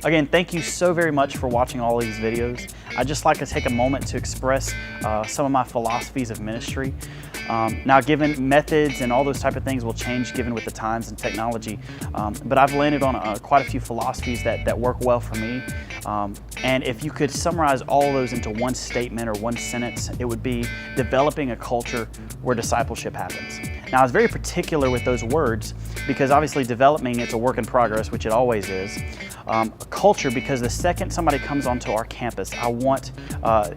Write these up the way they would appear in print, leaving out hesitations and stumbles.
Again, thank you so very much for watching all these videos. I'd just like to take a moment to express some of my philosophies of ministry. Now, given methods and all those type of things will change given with the times and technology, but I've landed on quite a few philosophies that work well for me. And if you could summarize all those into one statement or one sentence, it would be developing a culture where discipleship happens. Now, I was very particular with those words because obviously developing it's a work in progress, which it always is. Culture, because the second somebody comes onto our campus, I want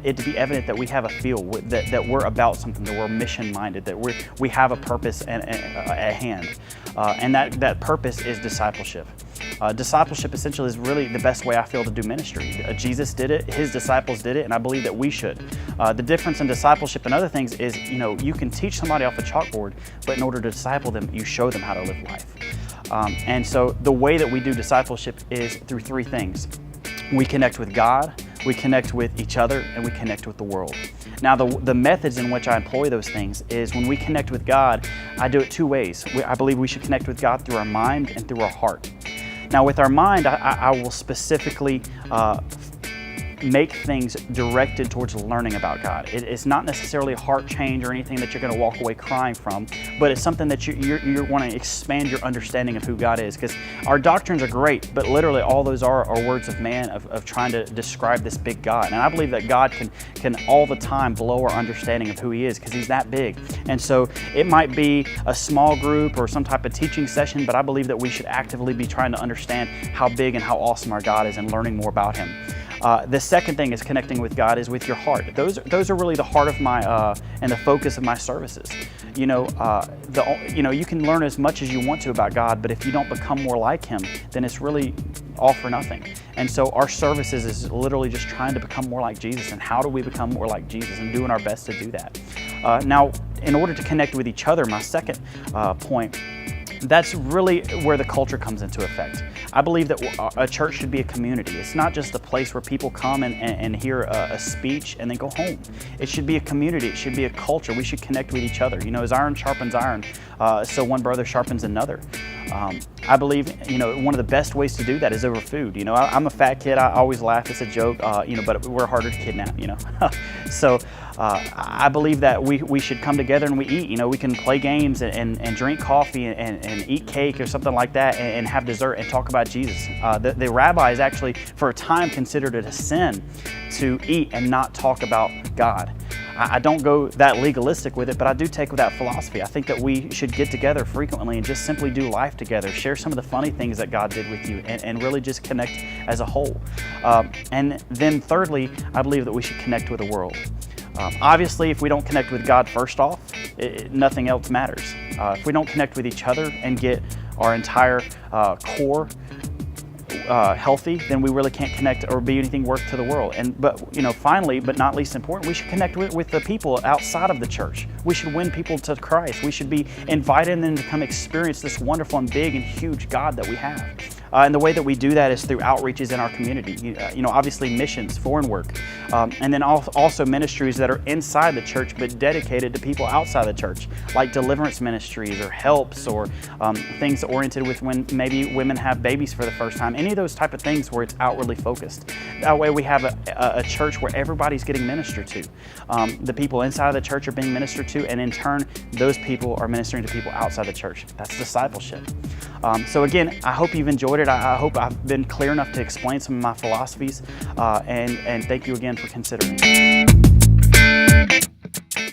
it to be evident that we have a feel, that we're about something, that we're mission-minded, that we have a purpose at hand. And that purpose is discipleship. Discipleship essentially is really the best way I feel to do ministry. Jesus did it, his disciples did it, and I believe that we should. The difference in discipleship and other things is, you can teach somebody off a chalkboard, but in order to disciple them, you show them how to live life. And so the way that we do discipleship is through three things. We connect with God, we connect with each other, and we connect with the world. Now, the methods in which I employ those things is when we connect with God, I do it two ways. I believe we should connect with God through our mind and through our heart. Now, with our mind, I will specifically make things directed towards learning about God. It's not necessarily a heart change or anything that you're going to walk away crying from, but it's something that you want to expand your understanding of who God is. Because our doctrines are great, but literally all those are words of man of trying to describe this big God. And I believe that God can all the time blow our understanding of who He is because He's that big. And so it might be a small group or some type of teaching session, but I believe that we should actively be trying to understand how big and how awesome our God is and learning more about Him. The second thing is connecting with God is with your heart. Those are really the heart of my and the focus of my services. You can learn as much as you want to about God, but if you don't become more like Him, then it's really all for nothing. And so our services is literally just trying to become more like Jesus. And how do we become more like Jesus? And doing our best to do that. Now, in order to connect with each other, my second point, that's really where the culture comes into effect. I believe that a church should be a community. It's not just a place where people come and hear a speech and then go home. It should be a community. It should be a culture. We should connect with each other. As iron sharpens iron, so one brother sharpens another. I believe, one of the best ways to do that is over food. I'm a fat kid. I always laugh. It's a joke, but we're harder to kidnap, So I believe that we should come together and we eat. We can play games and drink coffee and eat cake or something like that and have dessert and talk about Jesus. The rabbis actually, for a time, considered it a sin to eat and not talk about God. I don't go that legalistic with it, but I do take with that philosophy. I think that we should get together frequently and just simply do life together, share some of the funny things that God did with you, and really just connect as a whole. And then thirdly, I believe that we should connect with the world. Obviously, if we don't connect with God first off, nothing else matters. If we don't connect with each other and get our entire core healthy, then we really can't connect or be anything worth to the world. But finally, but not least important, we should connect with the people outside of the church. We should win people to Christ. We should be inviting them to come experience this wonderful and big and huge God that we have. And the way that we do that is through outreaches in our community. Obviously missions, foreign work, and then also ministries that are inside the church but dedicated to people outside the church, like deliverance ministries or helps or things oriented with when maybe women have babies for the first time. Any of those type of things where it's outwardly focused. That way we have a church where everybody's getting ministered to. The people inside of the church are being ministered to, and in turn, those people are ministering to people outside the church. That's discipleship. So again, I hope you've enjoyed it. I hope I've been clear enough to explain some of my philosophies, and thank you again for considering.